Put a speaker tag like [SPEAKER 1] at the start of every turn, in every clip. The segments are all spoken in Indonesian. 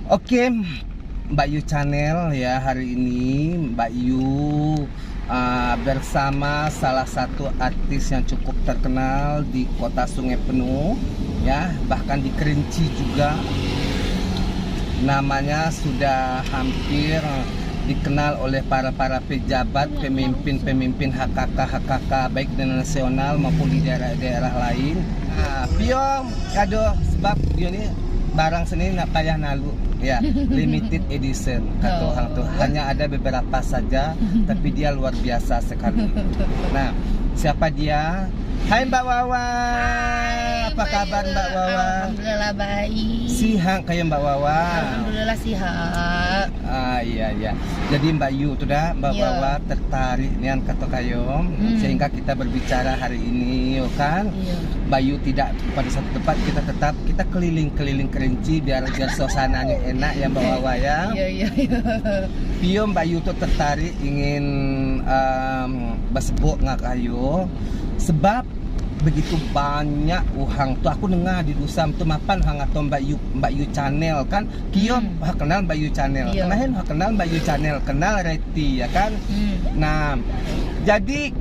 [SPEAKER 1] Oke, Mbak Yu Channel ya, hari ini Mbak Yu bersama salah satu artis yang cukup terkenal di kota Sungai Penuh ya, bahkan di Kerinci juga. Namanya sudah hampir dikenal oleh para pejabat, pemimpin HKK baik di nasional maupun di daerah-daerah lain. Piom kado sebab dia ini barang seni nak payah nalu ya, limited edition kata orang tuh, hanya ada beberapa saja tapi dia luar biasa sekali. Nah, siapa dia? Hai Mbak Wawa.
[SPEAKER 2] Hai,
[SPEAKER 1] apa kabar Mbak Wawa?
[SPEAKER 2] Alhamdulillah baik.
[SPEAKER 1] Sihat kayak Mbak Wawa?
[SPEAKER 2] Alhamdulillah sihat.
[SPEAKER 1] Iya. Jadi Mbak Yu tuh dah, Mbak Wawa tertarik nian kata kayom sehingga kita berbicara hari ini, yo kan? Mbak Yu tidak pada satu tempat, kita keliling-keliling Kerinci biar suasananya enak ya Mbak Wawa ya.
[SPEAKER 2] Iya.
[SPEAKER 1] Pio Mbak Yu tuh tertarik ingin bersebut ngak ayo sebab begitu banyak uhang tuh aku dengar di Dusam tuh mapan hang atau Mbak Yu Channel kan kiom kenal Mbak Yu Channel, kenal Mbak Yu Channel, kenal Reti ya kan. Nah, jadi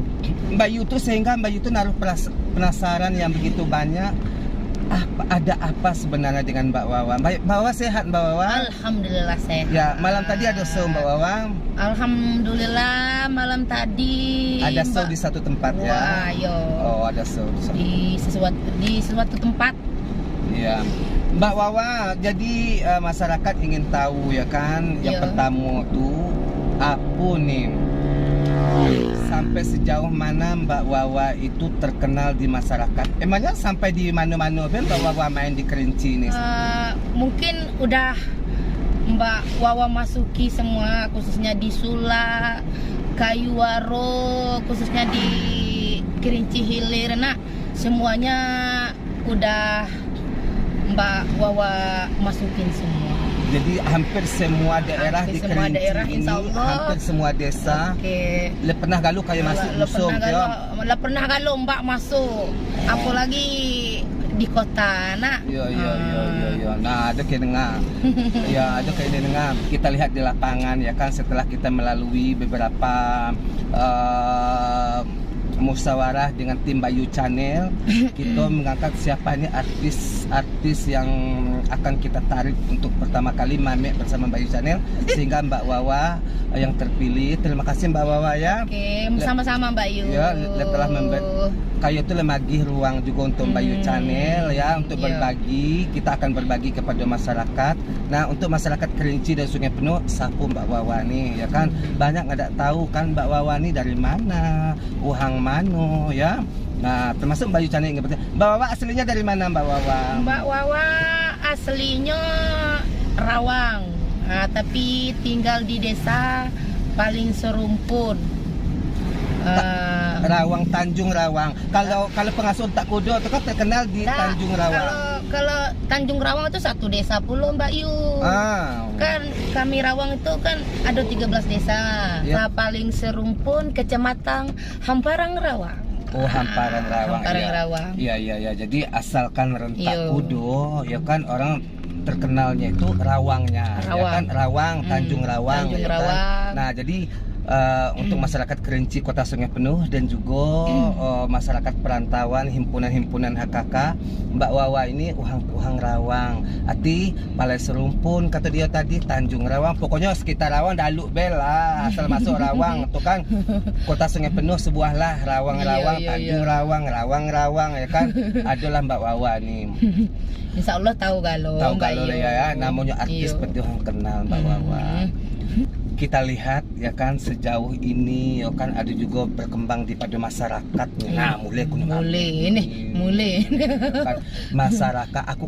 [SPEAKER 1] Mbak Yu tuh sehingga Mbak Yu tuh naruh penasaran yang begitu banyak. Ada apa sebenarnya dengan Mbak Wawa? Mbak Wawa sehat Mbak Wawa?
[SPEAKER 2] Alhamdulillah sehat.
[SPEAKER 1] Ya, malam tadi ada show Mbak Wawa?
[SPEAKER 2] Alhamdulillah malam tadi
[SPEAKER 1] ada show di satu tempat ya?
[SPEAKER 2] Wah, yo.
[SPEAKER 1] Oh, ada show
[SPEAKER 2] di sesuatu tempat.
[SPEAKER 1] Iya. Mbak Wawa, jadi masyarakat ingin tahu ya kan, yang pertama tuh apa nih? Sampai sejauh mana Mbak Wawa itu terkenal di masyarakat? Emangnya sampai di mana-mana Mbak Wawa main di Kerinci ini?
[SPEAKER 2] Mungkin udah Mbak Wawa masuki semua, khususnya di Sula, Kayuwaro, khususnya di Kerinci Hilir. Nah, semuanya udah Mbak Wawa masukin semua.
[SPEAKER 1] Jadi hampir semua daerah di Kerinci ini, hampir semua desa. Le pernah galuh kayak masuk musuh
[SPEAKER 2] le pernah galuh Mbak masuk. Apalagi di kota nak.
[SPEAKER 1] Iya. Nah, ada kayak dengar. Ya, ada kayak dengar. Kita lihat di lapangan ya kan, setelah kita melalui beberapa musyawarah dengan tim Mbak Yu Channel, kita mengangkat siapa ini artis yang akan kita tarik untuk pertama kali mamek bersama Mbak Yu Channel, sehingga Mbak Wawa yang terpilih. Terima kasih Mbak Wawa ya.
[SPEAKER 2] Oke, sama-sama Mbak Yu.
[SPEAKER 1] Ya, telah kayu itu lemagi ruang juga untuk Mbak Yu Channel ya, untuk berbagi. Kita akan berbagi kepada masyarakat. Nah, untuk masyarakat Kerinci dan Sungai Penuh, sapu Mbak Wawa nih ya kan. Banyak nggak tahu kan Mbak Wawa nih dari mana, uhang mano ya. Nah, termasuk Mbak Yu Channel yang ngerti. Mbak Wawa aslinya dari mana Mbak Wawa?
[SPEAKER 2] Mbak Wawa aslinya Rawang, tapi tinggal di desa paling serumpun.
[SPEAKER 1] Rawang, Tanjung Rawang. Kalau pengasuh tak kudo itu kan terkenal di Tanjung Rawang.
[SPEAKER 2] Kalau Tanjung Rawang itu satu desa pula Mbak Yu. Kan kami Rawang itu kan ada 13 desa. Nah, paling serumpun kecamatan Hamparang Rawang.
[SPEAKER 1] Oh, Hamparan Rawang.
[SPEAKER 2] Rawang.
[SPEAKER 1] Iya. Jadi asalkan rentak kudo ya kan, orang terkenalnya itu Rawangnya. Ya kan, Rawang, Tanjung Rawang.
[SPEAKER 2] Tanjung
[SPEAKER 1] Rawang.
[SPEAKER 2] Rawang.
[SPEAKER 1] Nah, jadi untuk masyarakat Kerinci Kota Sungai Penuh dan juga masyarakat perantauan himpunan-himpunan HKK, Mbak Wawa ini uhang Rawang. Ati Balai Serumpun kata dia tadi, Tanjung Rawang, pokoknya sekitar Rawang daluk bela asal masuk Rawang itu kan Kota Sungai Penuh sebuah lah, Rawang-Rawang, Tanjung Rawang, Rawang-Rawang ya kan. Adalah Mbak Wawa nih.
[SPEAKER 2] Insya Allah tahu galau
[SPEAKER 1] ya, namanya artis seperti orang kenal Mbak Wawa. Kita lihat ya kan sejauh ini ya kan ada juga berkembang di pada masyarakat. Nah, mulai kan, masyarakat aku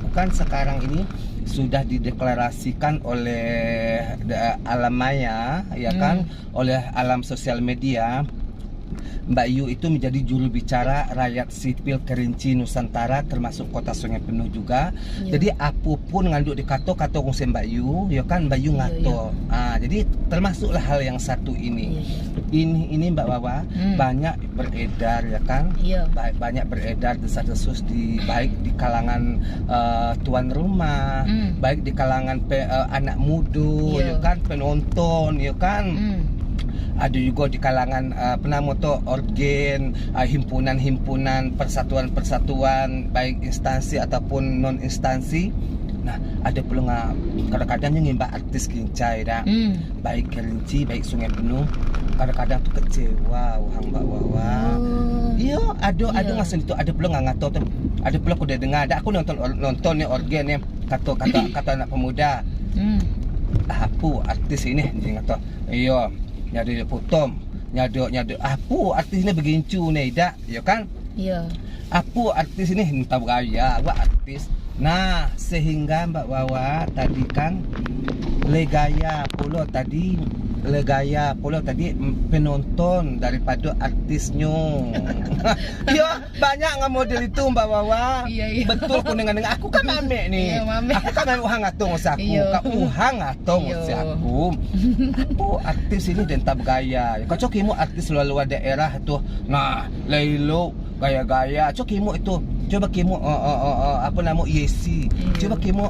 [SPEAKER 1] kan sekarang ini sudah dideklarasikan oleh alam maya ya kan, oleh alam sosial media Mbak Yu itu menjadi juru bicara rakyat sipil Kerinci Nusantara termasuk Kota Sungai Penuh juga. Jadi apapun nganduk di kato kongsi Mbak Yu, ya kan Mbak Yu ngato. Jadi termasuklah hal yang satu ini. Ini Mbak Wawa banyak beredar ya kan? Banyak beredar desas-desus baik di kalangan tuan rumah, baik di kalangan anak muda, ya kan, penonton, ya kan. Ada juga di kalangan organ, himpunan-himpunan, persatuan-persatuan, baik instansi ataupun non instansi. Nah, ada pula kadang-kadang yang ngimbak artis kincai dah. Baik Kerinci, baik Sungai Penuh. Kadang-kadang tuh kecewa wahang Mbak Wawa. Iya, ada ngasen itu, ada pula ngato tuh. Ada pula aku udah dengar, aku nonton nih organ nih kata anak pemuda. Apa artis ini dia ngato. Iya, nyado putom, nyado apa artis ini begincu nih dak, ya kan? Iya. Apa artis ini entah gaya, artis. Nah, sehingga Mbak Wawa tadi kan legaya pula tadi penonton daripada artisnya. Ya, banyak nggak model itu Mbak Wawa. Iya. Betul aku dengar aku kan mame nih. Iya, mame. Aku kan uhang atong usahaku. Kak uhang atong usahaku. Oh, artis ini dentab gaya. Kau cokimu artis luar daerah itu. Nah, Lailo gaya-gaya. Cokimu itu. Coba kimu apa nama Yesi. Coba kimu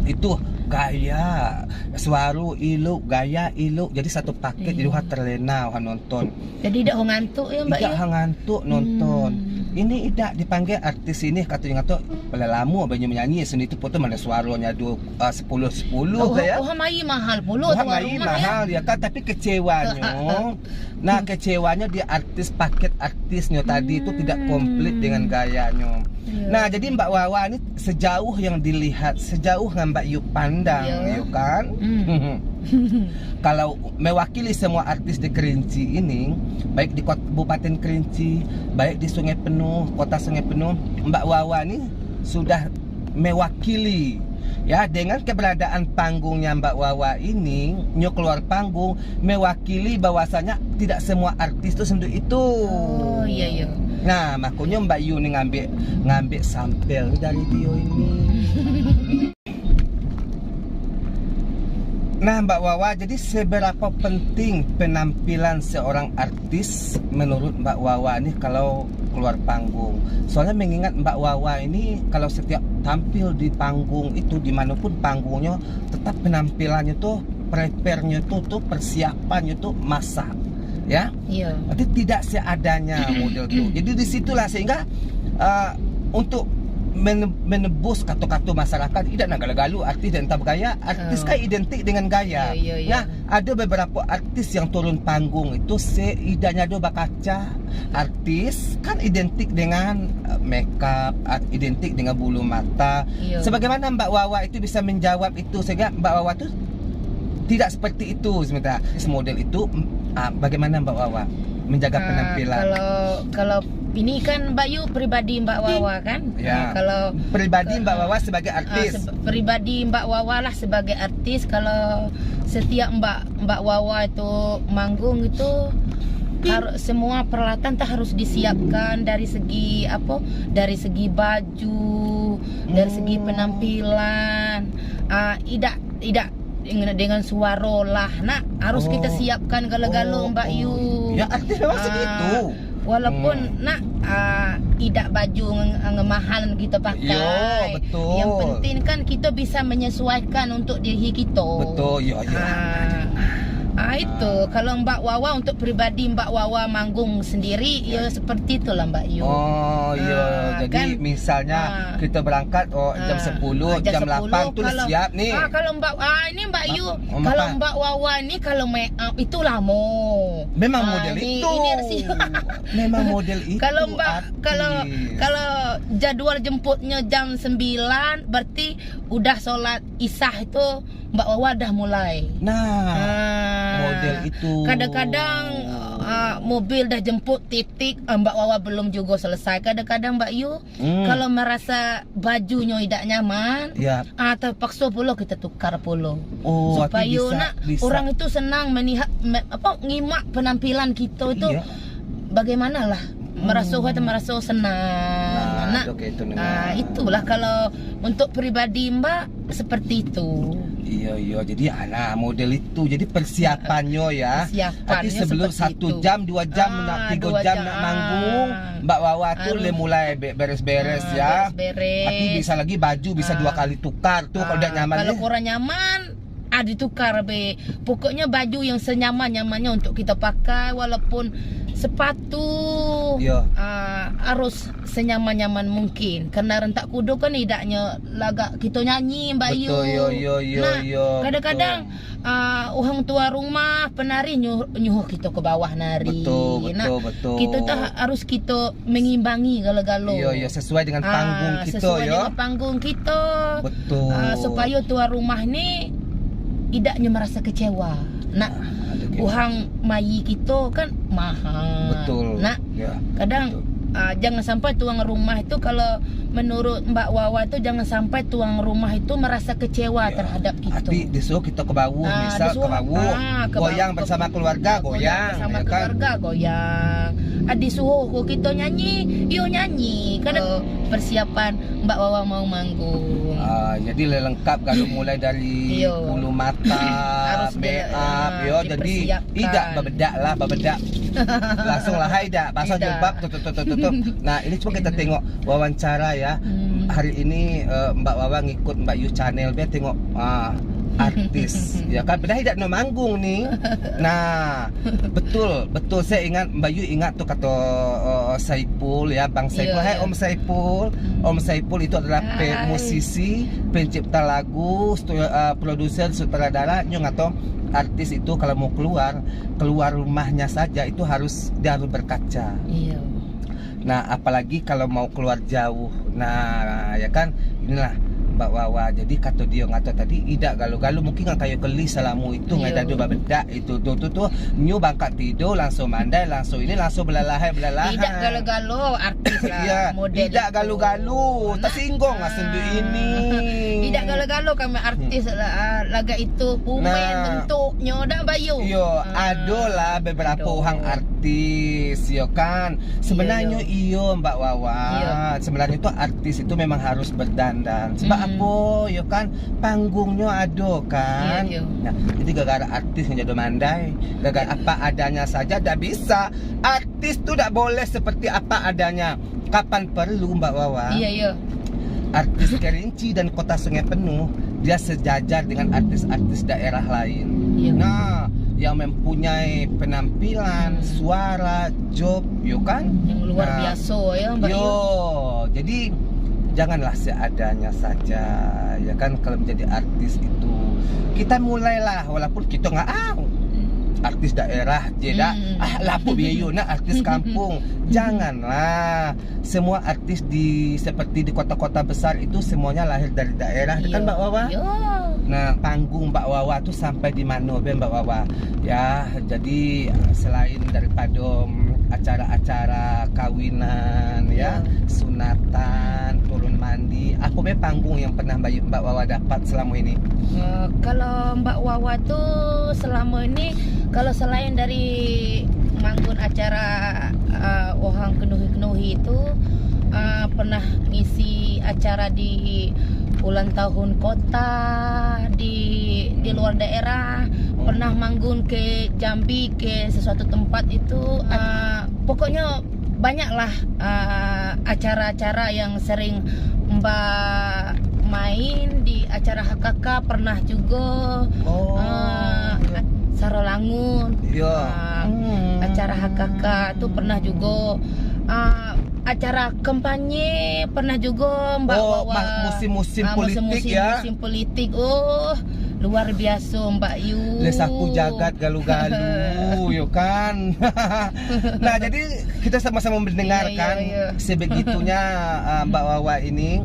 [SPEAKER 1] itu gaya suara iluk gaya iluk jadi satu paket jadi terlena nonton. Jadi tidak ngantuk ya Mbak? Tidak ngantuk nonton. Ini tidak dipanggil artis ini katanya pada lama banyak menyanyi seni itu foto mana suaranya 10 ya. Mai mahal puluh. Mai mahal ya kan tapi kecewanya. Nah kecewanya di artis paket artisnya tadi itu tidak komplit dengan gayanya. Nah jadi Mbak Wawa ini sejauh yang dilihat, sejauh yang Mbak Yu pandang, ya kan? Kalau mewakili semua artis di Kerinci ini, baik di Kabupaten Kerinci, baik di Sungai Penuh, Kota Sungai Penuh, Mbak Wawa ini sudah mewakili. Ya, dengan keberadaan panggungnya Mbak Wawa ini, keluar panggung mewakili bahwasanya tidak semua artis itu sendiri itu. Oh iya. Nah, makanya Mbak Yu nih ngambil sampel dari video ini. Nah Mbak Wawa, jadi seberapa penting penampilan seorang artis menurut Mbak Wawa ini kalau keluar panggung? Soalnya mengingat Mbak Wawa ini kalau setiap tampil di panggung itu dimanapun panggungnya, tetap penampilannya tuh, prepare-nya tuh persiapannya tuh masak, ya? Iya. Jadi tidak seadanya model tuh. Jadi disitulah sehingga untuk menebus kata-kata masyarakat tidak nak galau-galau artis dan tak gaya artis kan identik dengan gaya. Nah ada beberapa artis yang turun panggung itu seidanya do bakaca artis kan identik dengan makeup, identik dengan bulu mata. Sebagaimana Mbak Wawa itu bisa menjawab itu sehingga Mbak Wawa tuh tidak seperti itu sementara model itu. Bagaimana Mbak Wawa menjaga penampilan? Kalau ini kan Mbak Yu pribadi Mbak Wawa kan? Ya. Kalau pribadi Mbak Wawa sebagai artis. Pribadi Mbak Wawa lah sebagai artis. Kalau setiap Mbak Wawa itu manggung itu semua peralatan tak harus disiapkan dari segi apa? Dari segi baju, dari segi penampilan. Tidak dengan suara lah. Nah, harus kita siapkan galo-galo Mbak Yu. Ya artis memang segitu. Walaupun tidak baju mahal kita pakai. Yo, betul. Yang penting kan kita bisa menyesuaikan untuk diri kita. Betul, ya. Itu kalau Mbak Wawa untuk pribadi Mbak Wawa manggung sendiri ya seperti itulah Mbak Yu. Oh iya, jadi kan, misalnya kita berangkat jam 10, jam 8 tuh siap nih. Kalau Mbak ini Mbak Yu, kalau Mbak Wawa ini kalau make up itu lama. Memang model itu. Memang model itu. Kalau Mbak kalau jadwal jemputnya jam 9 berarti udah sholat Isya itu Mbak Wawa dah mulai. Model itu. Kadang-kadang mobil dah jemput titik Mbak Wawa belum juga selesai. Kadang-kadang Mbak Yu kalau merasa bajunya tidak nyaman, terpaksa pula kita tukar pula. Supaya orang itu senang melihat ngimak penampilan kita itu.
[SPEAKER 2] bagaimanalah merasa senang. Itulah kalau untuk pribadi Mbak seperti itu.
[SPEAKER 1] Iya, jadi anak model itu. Jadi persiapannya ya. Tapi sebelum 1 jam, 2 jam, 3 jam nak manggung, Mbak Wawa tuh mulai beres-beres ya. Tapi bisa lagi baju bisa 2 kali tukar tuh kalau udah nyaman.
[SPEAKER 2] Kalau kurang nyaman, ditukar be. Pokoknya baju yang senyaman-nyamannya untuk kita pakai, walaupun sepatu harus senyaman-nyaman mungkin. Karena rentak kudo kan idaknya lagak kita nyanyi Mbak Yu. Kadang-kadang orang tua rumah penari nyuruh kita ke bawah nari. Betul. Kita tuh harus kita mengimbangi galo-galo.
[SPEAKER 1] Iya, sesuai dengan panggung kita
[SPEAKER 2] sesuai dengan panggung kita.
[SPEAKER 1] Betul.
[SPEAKER 2] Supaya tua rumah nih idaknya merasa kecewa. Uang mayi kita kan mahal.
[SPEAKER 1] Betul.
[SPEAKER 2] Kadang jangan sampai tuang rumah itu, kalau menurut Mbak Wawa itu jangan sampai tuang rumah itu merasa kecewa terhadap kita.
[SPEAKER 1] Tapi disuruh kita ke bawah, misal ke bawah, goyang bersama keluarga, goyang
[SPEAKER 2] bersama keluarga, goyang. Disuruh kita nyanyi, yuk nyanyi. Kadang persiapan Mbak Wawa mau manggung.
[SPEAKER 1] Jadi lengkap kalau mulai dari bulu mata, make up, jadi tidak bebedak. Langsung lah dah, pasang jilbab tutup. Nah, ini cuma kita tengok wawancara ya. Hari ini Mbak Wawa ngikut Mbak Yu channel, biar tengok artis ya kan, beda tidak no manggung nih. Nah, betul saya ingat Mbak Yu ingat tuh kata Saipul ya, Bang Saipul. Hai Om Saipul. Om Saipul itu adalah musisi, pencipta lagu, produser, sutradara. Nyo ngato artis itu kalau mau keluar rumahnya saja itu dia harus berkaca. Iya. Nah, apalagi kalau mau keluar jauh. Nah, ya kan, inilah Mbak Wawa. Jadi kata dia ngato tadi idak galu-galu mungkin kan kayu keli salamu itu ngai dadu babedak itu tuh nyu bangkat tidur langsung mandai langsung belalahai.
[SPEAKER 2] Idak galu-galu artis lah model.
[SPEAKER 1] Idak galu-galu tersinggung sendu ini.
[SPEAKER 2] Idak galu-galu kami artis lah laga itu bentuknya dak bayu.
[SPEAKER 1] Adolah beberapa orang artis kan. Sebenarnya Mbak Wawa. Sebenarnya itu artis itu memang harus berdandan. Sebab apa kan panggungnya ada kan. Nah, jadi gara-gara artis menjadi mandai, gara-gara apa adanya saja tidak bisa. Artis tuh tidak boleh seperti apa adanya. Kapan perlu Mbak Wawa? Artis Kerinci dan Kota Sungai Penuh dia sejajar dengan artis-artis daerah lain. Nah, yang mempunyai penampilan, suara, job, kan?
[SPEAKER 2] Yang luar biasa ya Mbak Yu.
[SPEAKER 1] Jadi janganlah seadanya saja ya kan. Kalau menjadi artis itu kita mulailah, walaupun kita nggak artis daerah lapu biayu artis kampung. Janganlah semua artis seperti di kota-kota besar itu semuanya lahir dari daerah kan Mbak Wawa. Nah, panggung Mbak Wawa tuh sampai di mana Mbak Wawa ya. Jadi selain daripada acara-acara kawinan sunatan, turun mandi, apa panggung yang pernah Mbak Wawa dapat selama ini?
[SPEAKER 2] Kalau Mbak Wawa tuh selama ini, kalau selain dari manggung acara orang kenuhi itu, pernah ngisi acara di ulang tahun kota di luar daerah, pernah manggung ke Jambi, ke sesuatu tempat itu. Pokoknya banyaklah acara-acara yang sering Mbak main di acara HKK. Pernah juga Sarolangun, acara HKK itu pernah juga. Acara kampanye pernah juga Mbak Wawa.
[SPEAKER 1] Musim-musim politik
[SPEAKER 2] musim politik. Luar biasa Mbak Yu.
[SPEAKER 1] Lesaku jagat galu-galu kan. Nah, jadi kita sama-sama mendengarkan sebegitunya Mbak Wawa ini.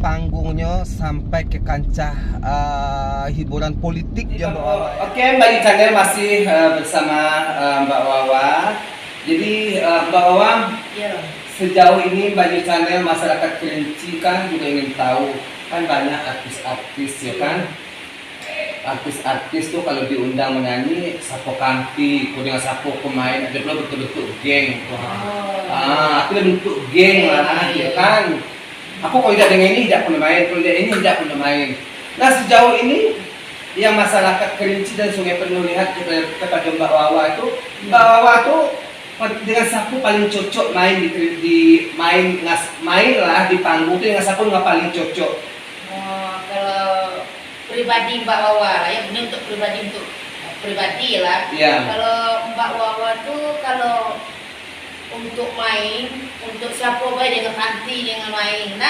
[SPEAKER 1] Panggungnya sampai ke kancah hiburan politik ya Mbak Wawa. Oke, Mbak Yu Channel masih bersama Mbak Wawa. Jadi Mbak Wawa, sejauh ini Mbak Yu Channel, masyarakat Kerinci kan juga ingin tahu, kan banyak artis-artis ya kan. artis-artis tuh kalau diundang menyanyi sapo kanti, dengan sapo pemain ada pula betul-betul geng. Aku udah bentuk geng lah, ya kan. Aku kalau tidak dengan ini tidak pernah main, kalau tidak ini tidak pernah main. Nah sejauh ini yang masyarakat Kerinci dan Sungai Penuh lihat kepada Mbak Wawa itu, Mbak Wawa tuh dengan sapu paling cocok main di main lah di panggung itu dengan sapu nggak paling cocok.
[SPEAKER 2] Kalau pribadi Mbak Wawa ya, ini untuk pribadi lah.
[SPEAKER 1] Yeah.
[SPEAKER 2] Kalau Mbak Wawa tuh kalau untuk main, untuk siapa baik dengan kanti dengan main,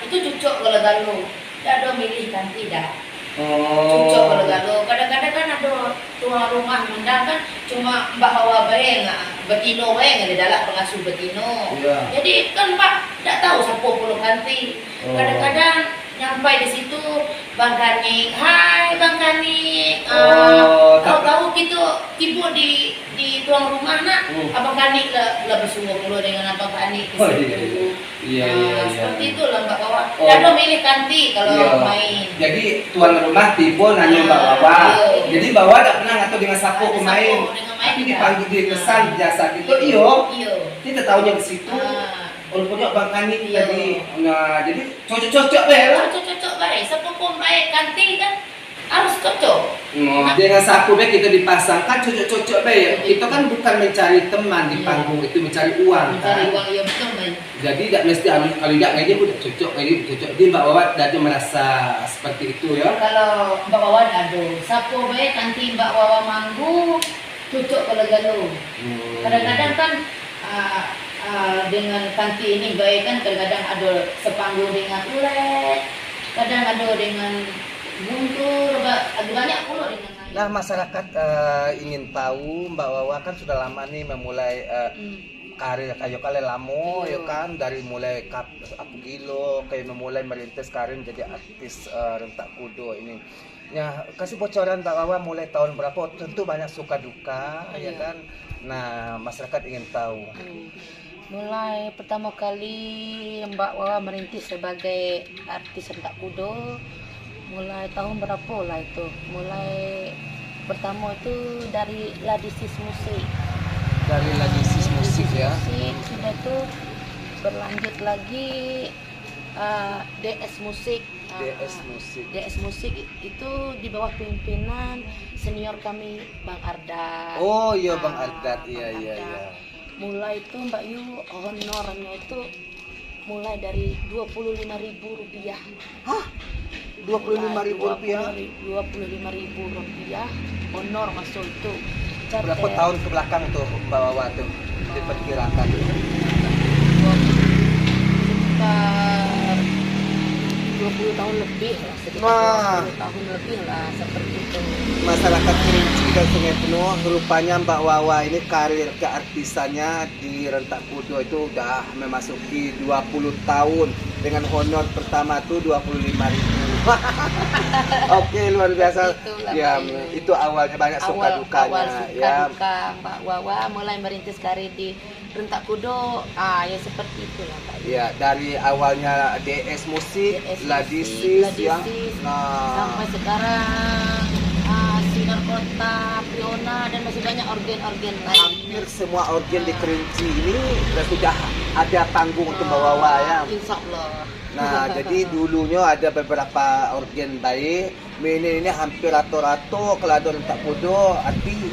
[SPEAKER 2] itu cocok kalau galuh. Tidak ada milih kanti dah. Cocok kalau galuh. Kadang-kadang kan ada tuan rumah undang kan cuma Mbak Wawa baik betino baik ada dalam pengasuh betino.
[SPEAKER 1] Yeah.
[SPEAKER 2] Jadi kan Mbak tidak tahu siapa puluh kanti. Kadang-kadang nyampai di situ Bang Kanik, hai Bang Kanik, tahu-tahu kita tiba di tuang rumah nak, Abang Kanik lah bersungguh mulu dengan Abang Kanik di situ.
[SPEAKER 1] Iya.
[SPEAKER 2] Seperti itu lah Mbak Wawa. Tidak ada milih kanti kalau main.
[SPEAKER 1] Jadi tuan rumah tiba nanya Mbak Wawa. Jadi Mbak Wawa tak pernah ngatur dengan sapu pemain. Tapi dipanggil di pesan jasa gitu, iyo. Kita tahunya ke situ. Walaupun Bang Kanik tadi, nah jadi cocok-cocok baik lah.
[SPEAKER 2] Cocok baik, siapa pun baik kanti kan harus cocok.
[SPEAKER 1] Dengan sapu baik kita dipasangkan cocok-cocok baik. Kita kan bukan mencari teman di panggung itu, mencari uang.
[SPEAKER 2] Mencari uang, ya betul baik.
[SPEAKER 1] Jadi tidak mesti kalau tidak ngaji udah cocok, ngaji cocok. Jadi Mbak Wawa tadi merasa seperti itu ya.
[SPEAKER 2] Kalau Mbak Wawa ada, sapu baik kanti Mbak Wawa manggung cocok kalau galuh. Kadang-kadang kan dengan kanti ini baik kan, kadang-kadang ada sepanggung dengan ulet, kadang ada dengan guntur, ada banyak pula dengan lain.
[SPEAKER 1] Nah masyarakat ingin tahu Mbak Wawa kan sudah lama nih memulai karir kayu kali lamo ya kan, dari mulai aku gilo kayak memulai merintis karir menjadi artis rentak kudo ini. Ya kasih bocoran Mbak Wawa mulai tahun berapa? Tentu banyak suka duka ya kan. Nah masyarakat ingin tahu.
[SPEAKER 2] Mulai pertama kali Mbak Wawa merintis sebagai artis rentak kudo mulai tahun berapa lah itu. Mulai pertama itu dari Ladisis Musik.
[SPEAKER 1] Dari Ladisis Musik ya.
[SPEAKER 2] Sudah tuh berlanjut lagi DS Musik. DS Musik itu di bawah pimpinan senior kami Bang Ardat.
[SPEAKER 1] Oh iya Bang Ardat, iya.
[SPEAKER 2] Mulai itu Mbak Yu honornya itu mulai dari Rp25.000.
[SPEAKER 1] Hah? Rp25.000?
[SPEAKER 2] Rp25.000 honor masuk itu.
[SPEAKER 1] Berapa tahun ke belakang tuh Mbak Wawa tuh diperkirakan?
[SPEAKER 2] Sekitar 20 tahun lebih lah, sekitar 20 tahun lebih lah seperti itu.
[SPEAKER 1] Masyarakat Kerinci dan Sungai Penuh, rupanya Mbak Wawa ini karir keartisannya di rentak kudo itu udah memasuki 20 tahun dengan honor pertama tuh 25.000. Oke, luar biasa.
[SPEAKER 2] Itulah
[SPEAKER 1] ya, itu awalnya banyak suka dukanya ya.
[SPEAKER 2] Mbak Wawa mulai merintis karir di rentak kudo, ya seperti itulah Pak.
[SPEAKER 1] Ya, dari awalnya DS Musik, Ladisis ya.
[SPEAKER 2] Sampai sekarang Sinar Kota, Priona, dan masih banyak organ-organ lain.
[SPEAKER 1] Hampir semua organ di Kerinci ini sudah ada panggung untuk Mbak Wawa ya.
[SPEAKER 2] Insya Allah.
[SPEAKER 1] Nah, jadi dulunya ada beberapa organ baik. Ini hampir rato-rato kalau ada rentak kudo, arti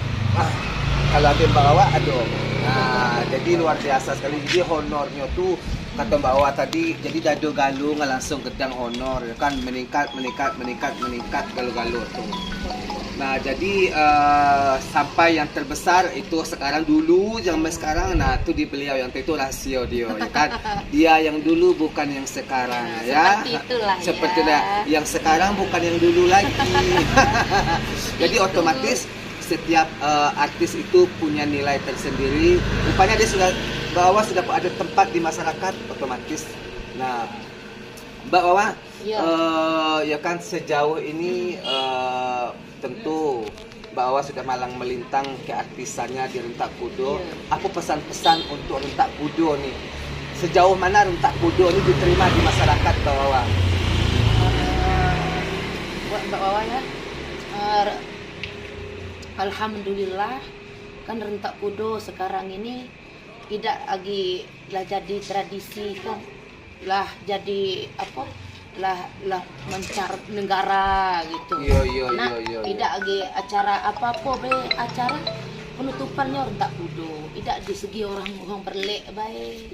[SPEAKER 1] kalau ada Mbak Wawa ada. Nah, jadi luar biasa sekali. Jadi honornya tuh kata Mbak Wawa tadi, jadi dado galuh nggak langsung gedang honor, ya kan meningkat galuh-galuh tuh. Nah, jadi sampai yang terbesar itu sekarang dulu, zaman sekarang, nah itu di beliau yang itu rasio dia, ya kan? Dia yang dulu bukan yang sekarang, ya. Seperti itulah. Yang sekarang bukan yang dulu lagi. Jadi otomatis setiap artis itu punya nilai tersendiri. Rupanya dia sudah bahwa sudah ada tempat di masyarakat otomatis. Nah, Mbak Wawa, ya kan sejauh ini tentu Mbak Wawa sudah malang melintang keartisannya di rentak kudo. Apa pesan-pesan untuk rentak kudo nih? Sejauh mana rentak kudo ini diterima di masyarakat Mbak Wawa?
[SPEAKER 2] Buat Mbak Wawa ya, Alhamdulillah kan rentak kudo sekarang ini tidak lagi lah jadi tradisi kan, lah jadi apa, lah mencar negara gitu. Nah, tidak lagi acara apa be acara penutupannya rentak kudo, tidak di segi orang berlek baik.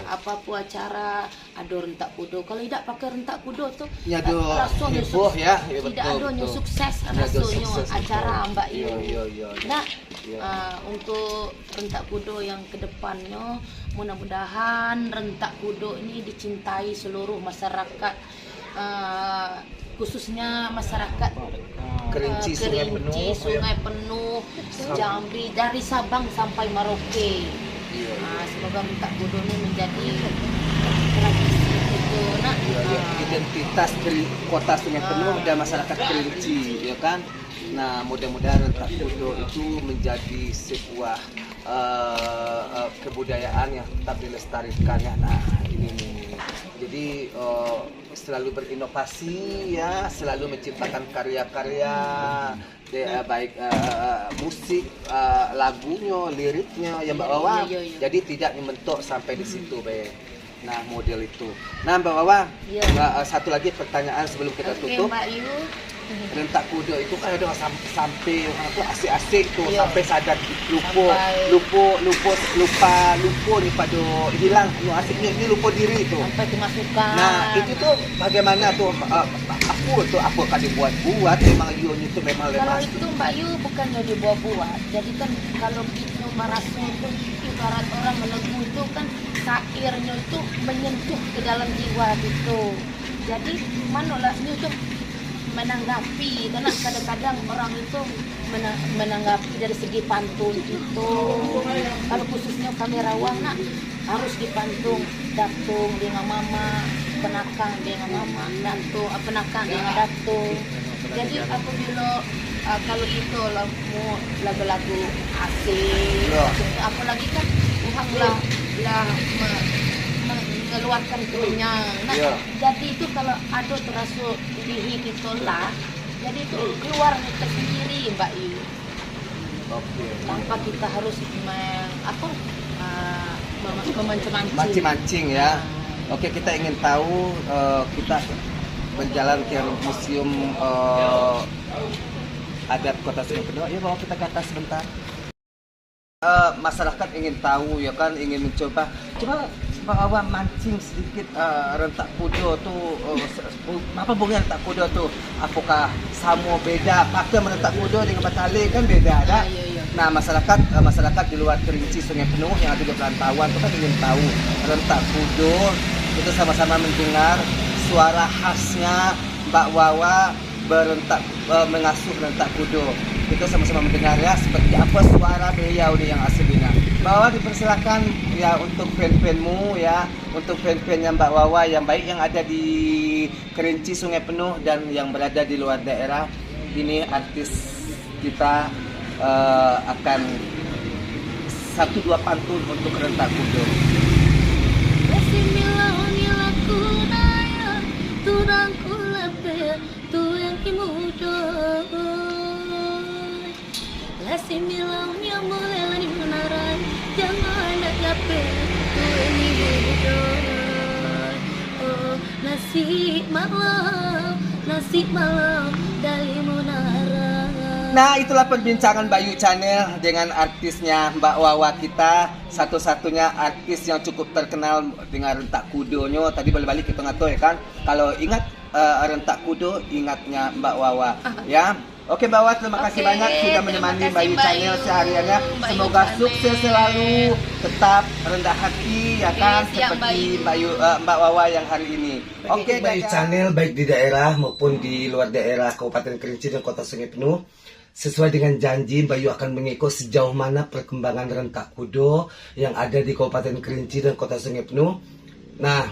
[SPEAKER 2] Apa pun acara ada rentak kudo. Kalau tidak pakai rentak kudo tuh rasanya tidak ada sukses rasanya acara Mbak Yu. Nah, untuk rentak kudo yang kedepannya mudah-mudahan rentak kudo ini dicintai seluruh masyarakat, khususnya masyarakat
[SPEAKER 1] Kerinci, Sungai Penuh,
[SPEAKER 2] Jambi, dari Sabang sampai Merauke. Semoga rentak kudo ini menjadi tradisi itu. Nah,
[SPEAKER 1] identitas kota Sungai Penuh dan masyarakat Kerinci, ya kan. Nah, mudah-mudahan rentak kudo itu menjadi sebuah kebudayaan yang tetap dilestarikan ya. Nah, ini jadi selalu berinovasi ya, selalu menciptakan karya-karya baik musik, lagunya, liriknya yang Mbak Wawa. Jadi tidak membentuk sampai di situ be. Nah, model itu. Nah, Mbak Wawa, satu lagi pertanyaan sebelum kita tutup.
[SPEAKER 2] Mbak Yu,
[SPEAKER 1] rentak kudo itu kan ada sampai orang tuh asik-asik tuh sampai sadar lupa nih pada hilang asiknya ini lupa diri itu
[SPEAKER 2] sampai kemasukan.
[SPEAKER 1] Nah, itu tuh bagaimana tuh apa kan dibuat memang Yu itu memang lemas.
[SPEAKER 2] Kalau itu Mbak Yu bukannya dibuat-buat. Jadi kan kalau kita merasa itu ibarat orang meneguk itu kan syairnya itu menyentuh ke dalam jiwa gitu. Jadi manalah itu menanggapi, karena kadang-kadang orang itu menanggapi dari segi pantun itu. Kalau khususnya kami Rawang nak harus dipantun datung dengan mama, penakang dengan mama, datung penakang dengan datung. Jadi apabila kalau itu lagu-lagu asing, apalagi kan orang lah mengeluarkan kenyang. Nah, jadi itu kalau ada terasa diri kita lah, jadi itu keluar tersendiri Mbak Yu. Tanpa kita harus
[SPEAKER 1] memancing ya. Oke, kita ingin tahu, kita berjalan ke museum adat Kota Sungai Penuh. Ya, bawa kita ke atas sebentar. Masyarakat ingin tahu ya kan, ingin mencoba. Coba Pak Wawa mancing sedikit rentak kudo tuh, apa bunga rentak kudo tuh? Apakah sama beda? Pakai rentak kudo dengan batale kan beda ada. Nah, masyarakat di luar Kerinci Sungai Penuh yang ada di perantauan itu kan ingin tahu rentak kudo. Itu sama-sama mendengar suara khasnya Mbak Wawa mengasuh rentak kudo. Kita sama-sama mendengar ya seperti apa suara beliau nih yang aslinya. Mbak Wawa dipersilakan ya untuk fan-fanmu ya, untuk fan-fannya Mbak Wawa yang baik yang ada di Kerinci Sungai Penuh dan yang berada di luar daerah. Ini artis kita akan 1-2 pantun untuk rentak kudo.
[SPEAKER 3] Similangnya mulai di menaran, jangan ada capek, ini bodoh. Oh, nasi malam dari menara.
[SPEAKER 1] Nah, itulah perbincangan Bayu Channel dengan artisnya Mbak Wawa kita, satu-satunya artis yang cukup terkenal dengan rentak kudonya. Tadi balik-balik kita ngatur ya kan, kalau ingat rentak kudo, ingatnya Mbak Wawa ya. Oke Mbak Wawa, terima kasih banyak sudah menemani Bayu Channel sehariannya. Semoga sukses selalu, tetap rendah hati ya kan, seperti Mbak Wawa yang hari ini. Oke, Bayu Channel baik di daerah maupun di luar daerah Kabupaten Kerinci dan Kota Sungai Penuh. Sesuai dengan janji, Bayu akan mengikut sejauh mana perkembangan rentak kudo yang ada di Kabupaten Kerinci dan Kota Sungai Penuh. Nah,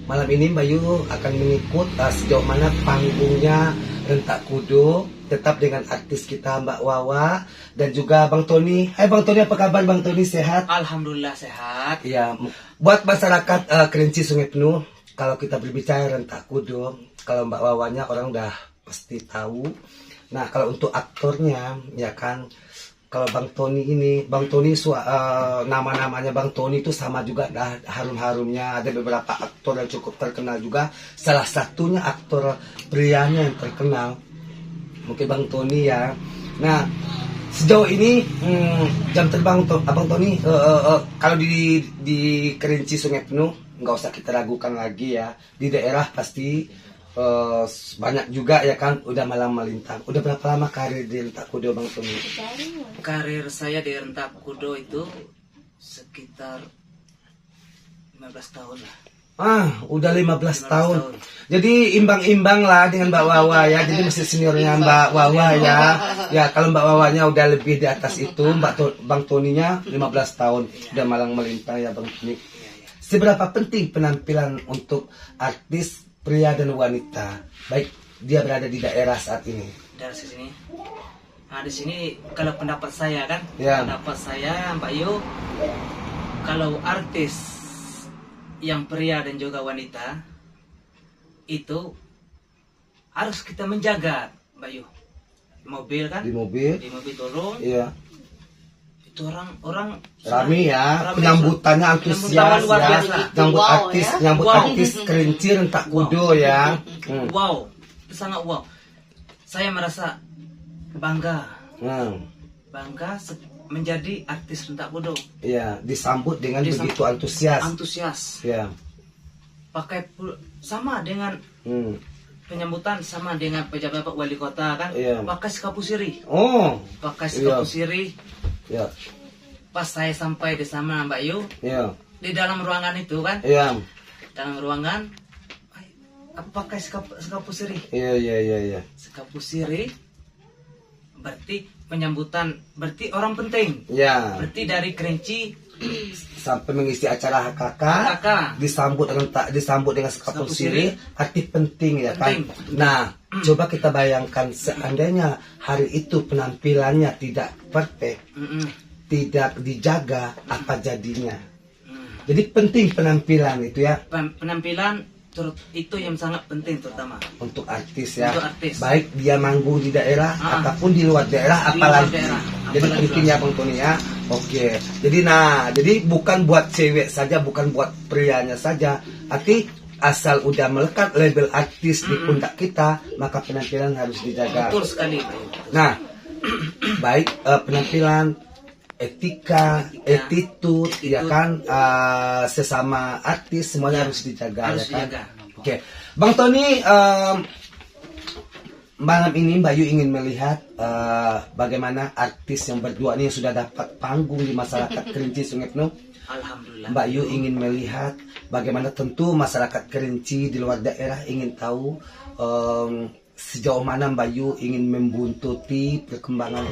[SPEAKER 1] malam ini Bayu akan mengikut sejauh mana panggungnya rentak kudo, tetap dengan artis kita Mbak Wawa dan juga Bang Tony. Hai Bang Tony, apa kabar Bang Tony, sehat?
[SPEAKER 4] Alhamdulillah sehat.
[SPEAKER 1] Ya, buat masyarakat Kerinci Sungai Penuh, kalau kita berbicara rentak kudo, kalau Mbak Wawanya orang udah pasti tahu. Nah, kalau untuk aktornya ya kan, kalau Bang Tony nama-namanya Bang Tony itu sama juga dah, harum-harumnya. Ada beberapa aktor yang cukup terkenal juga. Salah satunya aktor prianya yang terkenal, mungkin Bang Tony ya. Nah, sejauh ini jam terbang Abang Tony kalau di Kerinci Sungai Penuh nggak usah kita ragukan lagi ya. Di daerah pasti banyak juga ya kan, udah malang melintang. Udah berapa lama karir di rentak kudo Bang Tony?
[SPEAKER 4] Karir saya di rentak kudo itu sekitar 15 tahun lah.
[SPEAKER 1] Udah 15 tahun. Jadi imbang-imbang lah dengan Mbak Wawa ya. Jadi masih seniornya Mbak Wawa ya. Ya kalau Mbak Wawanya udah lebih di atas itu, Bang Toninya 15 tahun. Udah malang melintang ya Bang Tony. Seberapa penting penampilan untuk artis pria dan wanita, baik dia berada di daerah saat ini?
[SPEAKER 4] Dari sini. Nah, di sini kalau pendapat saya kan,
[SPEAKER 1] Ya.
[SPEAKER 4] pendapat saya Mbak Yu, kalau artis yang pria dan juga wanita itu harus kita menjaga, Mbak Yu. Mobil kan?
[SPEAKER 1] Di mobil.
[SPEAKER 4] Di mobil turun.
[SPEAKER 1] Iya.
[SPEAKER 4] Itu orang
[SPEAKER 1] Rame ya,
[SPEAKER 4] rame.
[SPEAKER 1] penyambutannya antusias
[SPEAKER 4] Penyambutan luar
[SPEAKER 1] ya,
[SPEAKER 4] biasa.
[SPEAKER 1] nyambut
[SPEAKER 4] Wow.
[SPEAKER 1] artis Kerinci rentak kudo ya.
[SPEAKER 4] Wow, itu sangat wow. Saya merasa bangga menjadi artis rentak kudo.
[SPEAKER 1] Iya, disambut dengan
[SPEAKER 4] Disambut.
[SPEAKER 1] begitu antusias.
[SPEAKER 4] Antusias.
[SPEAKER 1] Ya.
[SPEAKER 4] Sama dengan penyambutan sama dengan pejabat wali kota kan,
[SPEAKER 1] Iya.
[SPEAKER 4] pakai sekapu sirih.
[SPEAKER 1] Oh,
[SPEAKER 4] Pakai sekapu
[SPEAKER 1] Iya.
[SPEAKER 4] sirih.
[SPEAKER 1] ya,
[SPEAKER 4] Pas saya sampai di sana Mbak Yu,
[SPEAKER 1] ya,
[SPEAKER 4] di dalam ruangan itu kan,
[SPEAKER 1] ya,
[SPEAKER 4] dalam ruangan aku pakai sekapu sirih.
[SPEAKER 1] iya.
[SPEAKER 4] Sekapu sirih berarti penyambutan, berarti orang penting.
[SPEAKER 1] Ya,
[SPEAKER 4] Berarti dari Kerinci
[SPEAKER 1] sampai mengisi acara HKK, disambut dengan sekapu
[SPEAKER 4] Sekapu
[SPEAKER 1] sirih, arti penting ya kan.
[SPEAKER 4] Penting.
[SPEAKER 1] Nah, coba kita bayangkan seandainya hari itu penampilannya tidak perfect, tidak dijaga, apa jadinya? Jadi penting penampilan itu ya
[SPEAKER 4] penampilan itu yang sangat penting terutama
[SPEAKER 1] untuk artis ya.
[SPEAKER 4] Untuk artis.
[SPEAKER 1] Baik dia manggung di daerah ataupun di luar daerah,
[SPEAKER 4] Di luar
[SPEAKER 1] apalagi.
[SPEAKER 4] daerah,
[SPEAKER 1] Jadi
[SPEAKER 4] apalagi
[SPEAKER 1] penting ya Bang Tony ya. Oke. Jadi bukan buat cewek saja, bukan buat prianya saja. Arti asal udah melekat label artis di pundak kita, maka penampilan harus dijaga.
[SPEAKER 4] betul sekali.
[SPEAKER 1] Nah, baik penampilan, etika, attitude, ya kan, sesama artis semuanya harus dijaga,
[SPEAKER 4] Harus
[SPEAKER 1] ya kan.
[SPEAKER 4] dijaga.
[SPEAKER 1] Oke, Bang Tony, malam ini Mbak Yu ingin melihat bagaimana artis yang berdua ini yang sudah dapat panggung di masyarakat Kerinci Sungai Penuh.
[SPEAKER 4] Alhamdulillah.
[SPEAKER 1] Mbak Yu ingin melihat bagaimana, tentu masyarakat Kerinci di luar daerah ingin tahu sejauh mana Mbak Yu ingin membuntuti perkembangan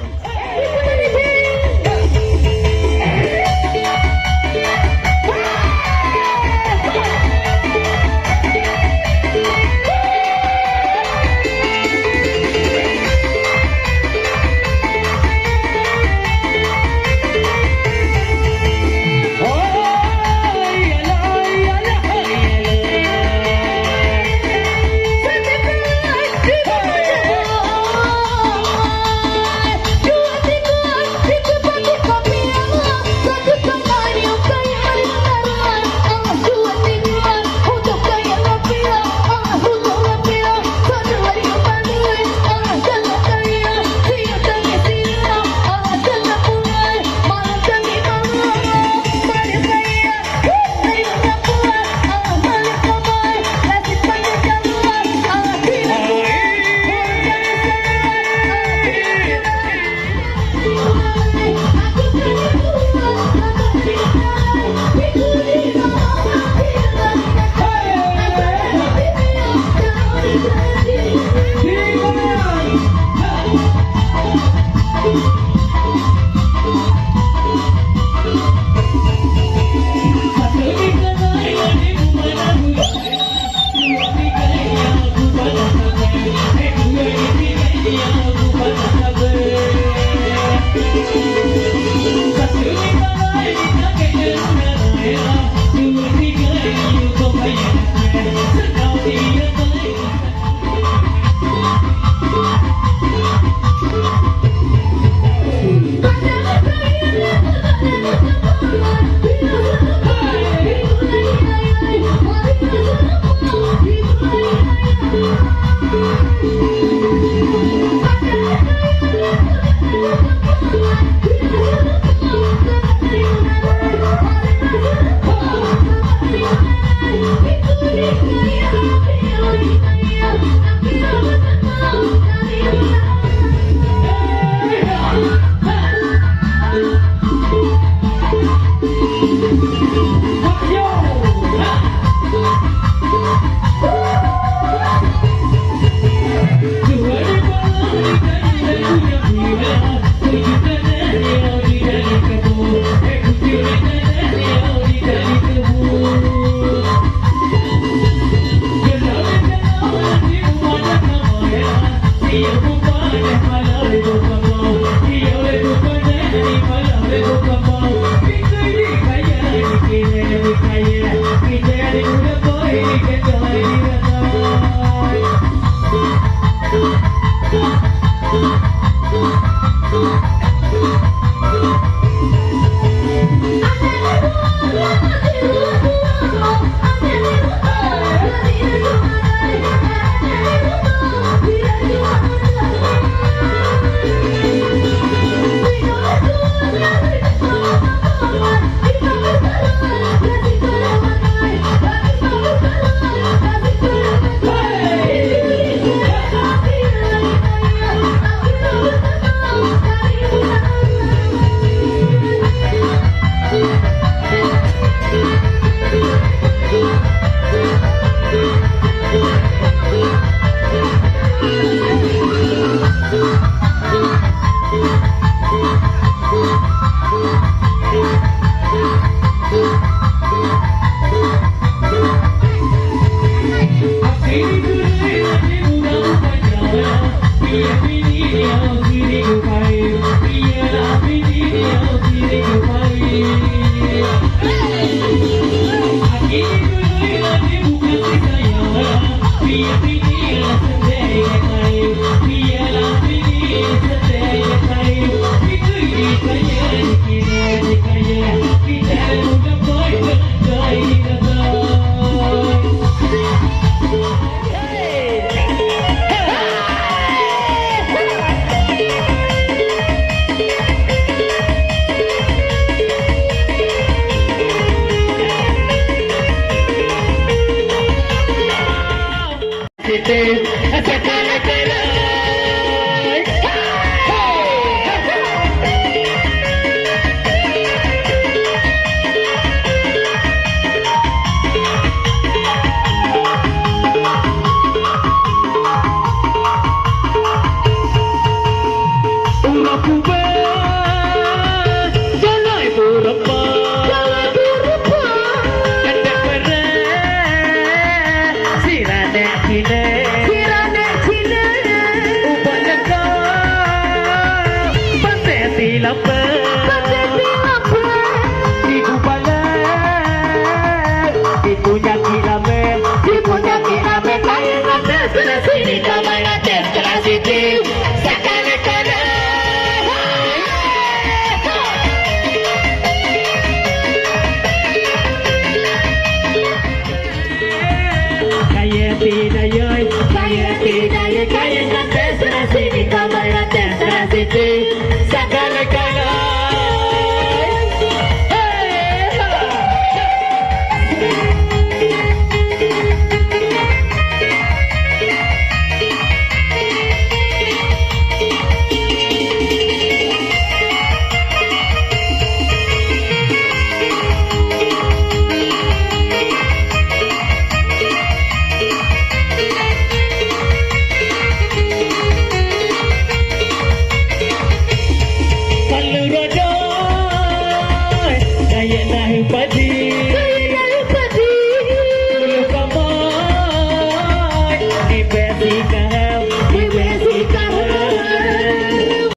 [SPEAKER 5] Padi,